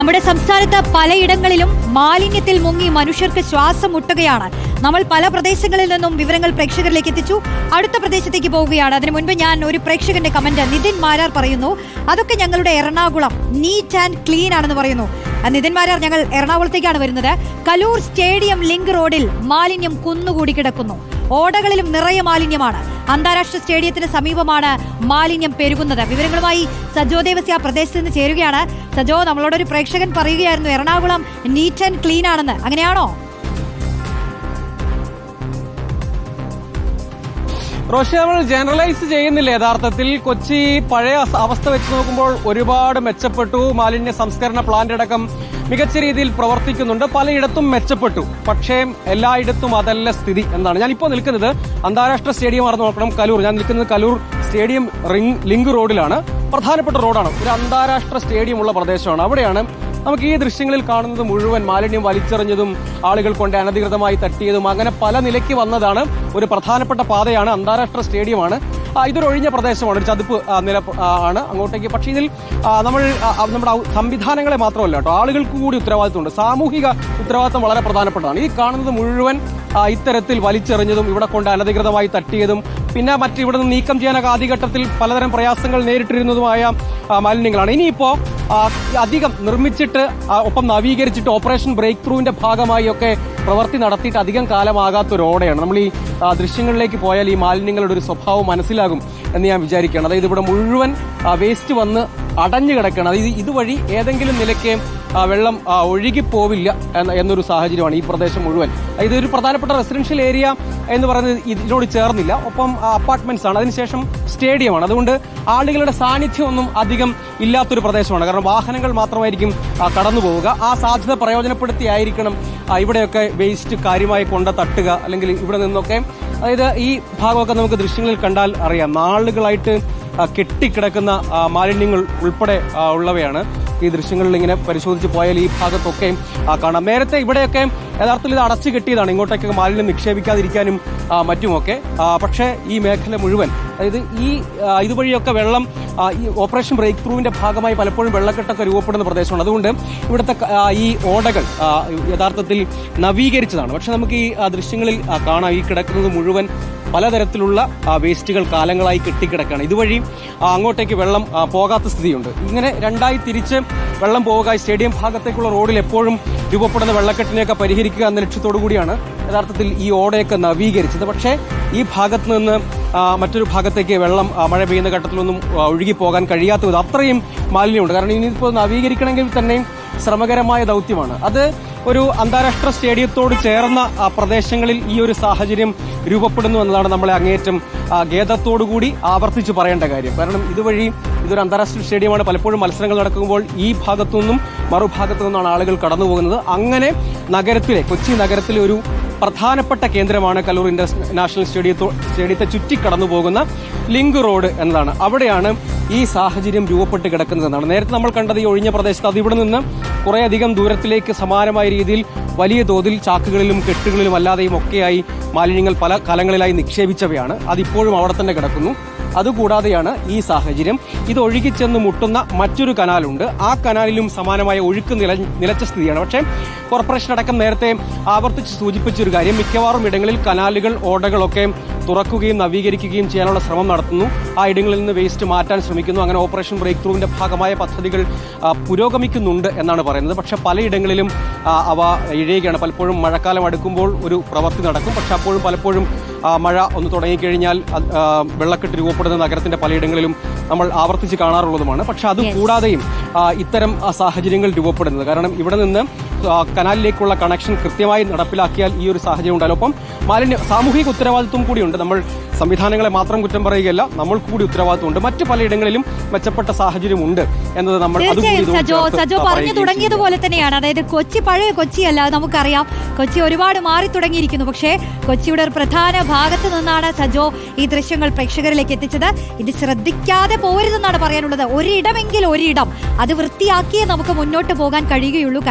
നമ്മുടെ സംസ്ഥാനത്ത് പലയിടങ്ങളിലും മാലിന്യത്തിൽ മുങ്ങി മനുഷ്യർക്ക് ശ്വാസം മുട്ടുകയാണ്. നമ്മൾ പല പ്രദേശങ്ങളിൽ നിന്നും വിവരങ്ങൾ പ്രേക്ഷകരിലേക്ക് എത്തിച്ചു. അടുത്ത പ്രദേശത്തേക്ക് പോവുകയാണ്. അതിനു മുൻപ് ഞാൻ ഒരു പ്രേക്ഷകന്റെ കമന്റ് നിതിൻ മാരാർ പറയുന്നു, അതൊക്കെ ഞങ്ങളുടെ എറണാകുളം നീറ്റ് ആൻഡ് ക്ലീൻ ആണെന്ന് പറയുന്നു. നിതിൻ മാരാർ, ഞങ്ങൾ എറണാകുളത്തേക്കാണ് വരുന്നത്. കലൂർ സ്റ്റേഡിയം ലിങ്ക് റോഡിൽ മാലിന്യം കുന്നുകൂടി കിടക്കുന്നു. ഓടകളിലും നിറയെ മാലിന്യമാണ്. അന്താരാഷ്ട്ര സ്റ്റേഡിയത്തിന് സമീപമാണ് മാലിന്യം പെരുകുന്നത്. വിവരങ്ങളുമായി സജോ ദേവസ്യ പ്രദേശത്ത് നിന്ന് ചേരുകയാണ്. സജോ, നമ്മളോടൊരു പ്രേക്ഷകൻ പറയുകയായിരുന്നു എറണാകുളം നീറ്റ് ആൻഡ് ക്ലീൻ ആണെന്ന്, അങ്ങനെയാണോ? റോഷി, നമ്മൾ ജനറലൈസ് ചെയ്യുന്നില്ല. യഥാർത്ഥത്തിൽ കൊച്ചി പഴയ അവസ്ഥ വെച്ച് നോക്കുമ്പോൾ ഒരുപാട് മെച്ചപ്പെട്ടു. മാലിന്യ സംസ്കരണ പ്ലാന്റ് അടക്കം മികച്ച രീതിയിൽ പ്രവർത്തിക്കുന്നുണ്ട്. പലയിടത്തും മെച്ചപ്പെട്ടു. പക്ഷേ എല്ലായിടത്തും അതല്ല സ്ഥിതി എന്നാണ്. ഞാനിപ്പോൾ നിൽക്കുന്നത് അന്താരാഷ്ട്ര സ്റ്റേഡിയം ആണെന്ന് നോക്കണം, കലൂർ. ഞാൻ നിൽക്കുന്നത് കലൂർ സ്റ്റേഡിയം ലിങ്ക് റോഡിലാണ്. പ്രധാനപ്പെട്ട റോഡാണ്. ഒരു അന്താരാഷ്ട്ര സ്റ്റേഡിയം ഉള്ള പ്രദേശമാണ്. അവിടെയാണ് നമുക്ക് ഈ ദൃശ്യങ്ങളിൽ കാണുന്നത് മുഴുവൻ മാലിന്യം വലിച്ചെറിഞ്ഞതും ആളുകൾ കൊണ്ട് അനധികൃതമായി തട്ടിയതും അങ്ങനെ പല നിലയ്ക്ക് വന്നതാണ്. ഒരു പ്രധാനപ്പെട്ട പാതയാണ്, അന്താരാഷ്ട്ര സ്റ്റേഡിയമാണ്. ഇതൊരു ഒഴിഞ്ഞ പ്രദേശമാണ്, ഒരു ചതുപ്പ് നില ആണ് അങ്ങോട്ടേക്ക്. പക്ഷേ ഇതിൽ നമ്മുടെ സംവിധാനങ്ങളെ മാത്രമല്ല കേട്ടോ, ആളുകൾക്ക് കൂടി ഉത്തരവാദിത്വമുണ്ട്. സാമൂഹിക ഉത്തരവാദിത്വം വളരെ പ്രധാനപ്പെട്ടതാണ്. ഈ കാണുന്നത് മുഴുവൻ ഇത്തരത്തിൽ വലിച്ചെറിഞ്ഞതും ഇവിടെ കൊണ്ട് അനധികൃതമായി തട്ടിയതും പിന്നെ ഇവിടെ നിന്ന് നീക്കം ചെയ്യാനൊക്കെ ആദ്യഘട്ടത്തിൽ പലതരം പ്രയാസങ്ങൾ നേരിട്ടിരുന്നതുമായ മാലിന്യങ്ങളാണ്. ഇനിയിപ്പോ അധികം നിർമ്മിച്ചിട്ട് ഒപ്പം നവീകരിച്ചിട്ട് ഓപ്പറേഷൻ ബ്രേക്ക് ത്രൂവിന്റെ ഭാഗമായി ഒക്കെ പ്രവൃത്തി നടത്തിയിട്ട് അധികം കാലമാകാത്ത റോഡാണ്. നമ്മൾ ഈ ദൃശ്യങ്ങളിലേക്ക് പോയാൽ ഈ മാലിന്യങ്ങളുടെ ഒരു സ്വഭാവം മനസ്സിലാകും എന്ന് ഞാൻ വിചാരിക്കുകയാണ്. അതായത് ഇവിടെ മുഴുവൻ വേസ്റ്റ് വന്ന് അടഞ്ഞു കിടക്കുകയാണ്. അതായത് ഇതുവഴി ഏതെങ്കിലും നിലയ്ക്ക് വെള്ളം ഒഴുകിപ്പോവില്ല എന്നൊരു സാഹചര്യമാണ് ഈ പ്രദേശം മുഴുവൻ. ഇതൊരു പ്രധാനപ്പെട്ട റെസിഡൻഷ്യൽ ഏരിയ എന്ന് പറയുന്നത് ഇതിനോട് ചേർന്നില്ല. ഒപ്പം അപ്പാർട്ട്മെന്റ്സ് ആണ്, അതിനുശേഷം സ്റ്റേഡിയമാണ്. അതുകൊണ്ട് ആളുകളുടെ സാന്നിധ്യമൊന്നും അധികം ഇല്ലാത്തൊരു പ്രദേശമാണ്. കാരണം വാഹനങ്ങൾ മാത്രമായിരിക്കും കടന്നു പോവുക. ആ സാധ്യത പ്രയോജനപ്പെടുത്തിയായിരിക്കണം ഇവിടെയൊക്കെ വേസ്റ്റ് കാര്യമായി കൊണ്ട് തട്ടുക. അല്ലെങ്കിൽ ഇവിടെ നിന്നൊക്കെ, അതായത് ഈ ഭാഗമൊക്കെ നമുക്ക് ദൃശ്യങ്ങളിൽ കണ്ടാൽ അറിയാം, നാളുകളായിട്ട് കെട്ടിക്കിടക്കുന്ന മാലിന്യങ്ങൾ ഉൾപ്പെടെ ഉള്ളവയാണ്. ഈ ദൃശ്യങ്ങളിൽ ഇങ്ങനെ പരിശോധിച്ച് പോയാൽ ഈ ഭാഗത്തൊക്കെ കാണാം. നേരത്തെ ഇവിടെയൊക്കെ യഥാർത്ഥത്തിൽ ഇത് അടച്ചു കെട്ടിയതാണ്, ഇങ്ങോട്ടേക്ക് മാലിന്യം നിക്ഷേപിക്കാതിരിക്കാനും മറ്റുമൊക്കെ. പക്ഷേ ഈ മേഖല മുഴുവൻ, അതായത് ഇതുവഴിയൊക്കെ വെള്ളം ഈ ഓപ്പറേഷൻ ബ്രേക്ക് ത്രൂവിന്റെ ഭാഗമായി പലപ്പോഴും വെള്ളക്കെട്ടൊക്കെ രൂപപ്പെടുന്ന പ്രദേശമാണ്. അതുകൊണ്ട് ഇവിടുത്തെ ഈ ഓടകൾ യഥാർത്ഥത്തിൽ നവീകരിച്ചതാണ്. പക്ഷെ നമുക്ക് ഈ ദൃശ്യങ്ങളിൽ കാണാം, ഈ കിടക്കുന്നത് മുഴുവൻ പലതരത്തിലുള്ള വേസ്റ്റുകൾ കാലങ്ങളായി കെട്ടിക്കിടക്കുകയാണ്. ഇതുവഴി അങ്ങോട്ടേക്ക് വെള്ളം പോകാത്ത സ്ഥിതിയുണ്ട്. ഇങ്ങനെ രണ്ടായി തിരിച്ച് വെള്ളം പോവുക, സ്റ്റേഡിയം ഭാഗത്തേക്കുള്ള റോഡിൽ എപ്പോഴും രൂപപ്പെടുന്ന വെള്ളക്കെട്ടിനെയൊക്കെ പരിഹരിക്കുക എന്ന ലക്ഷ്യത്തോടു കൂടിയാണ് യഥാർത്ഥത്തിൽ ഈ ഓടയൊക്കെ നവീകരിച്ചത്. പക്ഷേ ഈ ഭാഗത്ത് നിന്ന് മറ്റൊരു ഭാഗത്തേക്ക് വെള്ളം മഴ പെയ്യുന്ന ഘട്ടത്തിലൊന്നും ഒഴുകിപ്പോകാൻ കഴിയാത്ത വിധം അത്രയും മാലിന്യമുണ്ട്. കാരണം ഇനിയിപ്പോൾ നവീകരിക്കണമെങ്കിൽ തന്നെയും ശ്രമകരമായ ദൗത്യമാണ്. അത് ഒരു അന്താരാഷ്ട്ര സ്റ്റേഡിയത്തോട് ചേർന്ന പ്രദേശങ്ങളിൽ ഈ ഒരു സാഹചര്യം രൂപപ്പെടുന്നു എന്നതാണ് നമ്മളെ അങ്ങേയറ്റം ഖേദത്തോടുകൂടി ആവർത്തിച്ച് പറയേണ്ട കാര്യം. കാരണം ഇതൊരു അന്താരാഷ്ട്ര സ്റ്റേഡിയമാണ്. പലപ്പോഴും മത്സരങ്ങൾ നടക്കുമ്പോൾ ഈ ഭാഗത്തു നിന്നും മറുഭാഗത്തു നിന്നാണ് ആളുകൾ കടന്നു പോകുന്നത്. അങ്ങനെ കൊച്ചി നഗരത്തിലെ ഒരു പ്രധാനപ്പെട്ട കേന്ദ്രമാണ് കലൂർ ഇന്റർനാഷണൽ സ്റ്റേഡിയത്തെ ചുറ്റിക്കടന്നു പോകുന്ന ലിങ്ക് റോഡ് എന്നതാണ്. അവിടെയാണ് ഈ സാഹചര്യം രൂപപ്പെട്ട് കിടക്കുന്നതെന്നാണ്. നേരത്തെ നമ്മൾ കണ്ടത് ഈ ഒഴിഞ്ഞ പ്രദേശത്ത്, അത് ഇവിടെ നിന്ന് കുറേയധികം ദൂരത്തിലേക്ക് സമാനമായ രീതിയിൽ വലിയ തോതിൽ ചാക്കുകളിലും കെട്ടുകളിലും അല്ലാതെയും ഒക്കെയായി മാലിന്യങ്ങൾ പല കാലങ്ങളിലായി നിക്ഷേപിച്ചവയാണ്. അതിപ്പോഴും അവിടെ തന്നെ കിടക്കുന്നു. അതുകൂടാതെയാണ് ഈ സാഹചര്യം. ഇത് ഒഴുകിച്ചെന്ന് മുട്ടുന്ന മറ്റൊരു കനാലുണ്ട്. ആ കനാലിലും സമാനമായ ഒഴുക്ക് നിലച്ച സ്ഥിതിയാണ്. പക്ഷേ കോർപ്പറേഷൻ അടക്കം നേരത്തെ ആവർത്തിച്ച് സൂചിപ്പിച്ചൊരു കാര്യം, മിക്കവാറും ഇടങ്ങളിൽ കനാലുകൾ, ഓടകളൊക്കെ തുറക്കുകയും നവീകരിക്കുകയും ചെയ്യാനുള്ള ശ്രമം നടത്തുന്നു. ആ ഇടങ്ങളിൽ നിന്ന് വേസ്റ്റ് മാറ്റാൻ ശ്രമിക്കുന്നു. അങ്ങനെ ഓപ്പറേഷൻ ബ്രേക്ക് ത്രൂവിന്റെ ഭാഗമായ പദ്ധതികൾ പുരോഗമിക്കുന്നുണ്ട് എന്നാണ് പറയുന്നത്. പക്ഷെ പലയിടങ്ങളിലും അവ ഇഴയുകയാണ്. പലപ്പോഴും മഴക്കാലം അടുക്കുമ്പോൾ ഒരു പ്രവൃത്തി നടക്കും. പക്ഷെ അപ്പോഴും പലപ്പോഴും മഴ ഒന്ന് തുടങ്ങിക്കഴിഞ്ഞാൽ വെള്ളക്കെട്ട് രൂപപ്പെടുന്ന നഗരത്തിന്റെ പലയിടങ്ങളിലും നമ്മൾ ആവർത്തിച്ച് കാണാറുള്ളതുമാണ്. പക്ഷെ അതുകൂടാതെയും ഇത്തരം സാഹചര്യങ്ങൾ രൂപപ്പെടുന്നത്, കാരണം ഇവിടെ നിന്ന് കനാലിലേക്കുള്ള കണക്ഷൻ കൃത്യമായി നടപ്പിലാക്കിയാൽ ഈ ഒരു സാഹചര്യം ഉണ്ടായാലും ഒപ്പം സാമൂഹിക ഉത്തരവാദിത്വം കൂടിയുണ്ട്. നമ്മൾ സംവിധാനങ്ങളെ മാത്രം കുറ്റം പറയുകയല്ല, നമ്മൾക്ക് കൂടി ഉത്തരവാദിത്വമുണ്ട്. മറ്റു പലയിടങ്ങളിലും മെച്ചപ്പെട്ട സാഹചര്യമുണ്ട് എന്നത് നമ്മൾ സജോ പറഞ്ഞു തുടങ്ങിയതുപോലെ തന്നെയാണ്. അതായത് കൊച്ചി പഴയ കൊച്ചിയല്ല, നമുക്കറിയാം. കൊച്ചി ഒരുപാട് മാറി തുടങ്ങിയിരിക്കുന്നു. പക്ഷേ കൊച്ചിയുടെ ഒരു പ്രധാന ഭാഗത്ത് നിന്നാണ് സജോ ഈ ദൃശ്യങ്ങൾ പ്രേക്ഷകരിലേക്ക് എത്തിച്ചത്. ഇത് ശ്രദ്ധിക്കാതെ പോരുതെന്നാണ് പറയാനുള്ളത്. ഒരിടമെങ്കിൽ ഒരിടം അത് വൃത്തിയാക്കിയേ നമുക്ക് മുന്നോട്ട് പോകാൻ കഴിയുകയുള്ളൂ.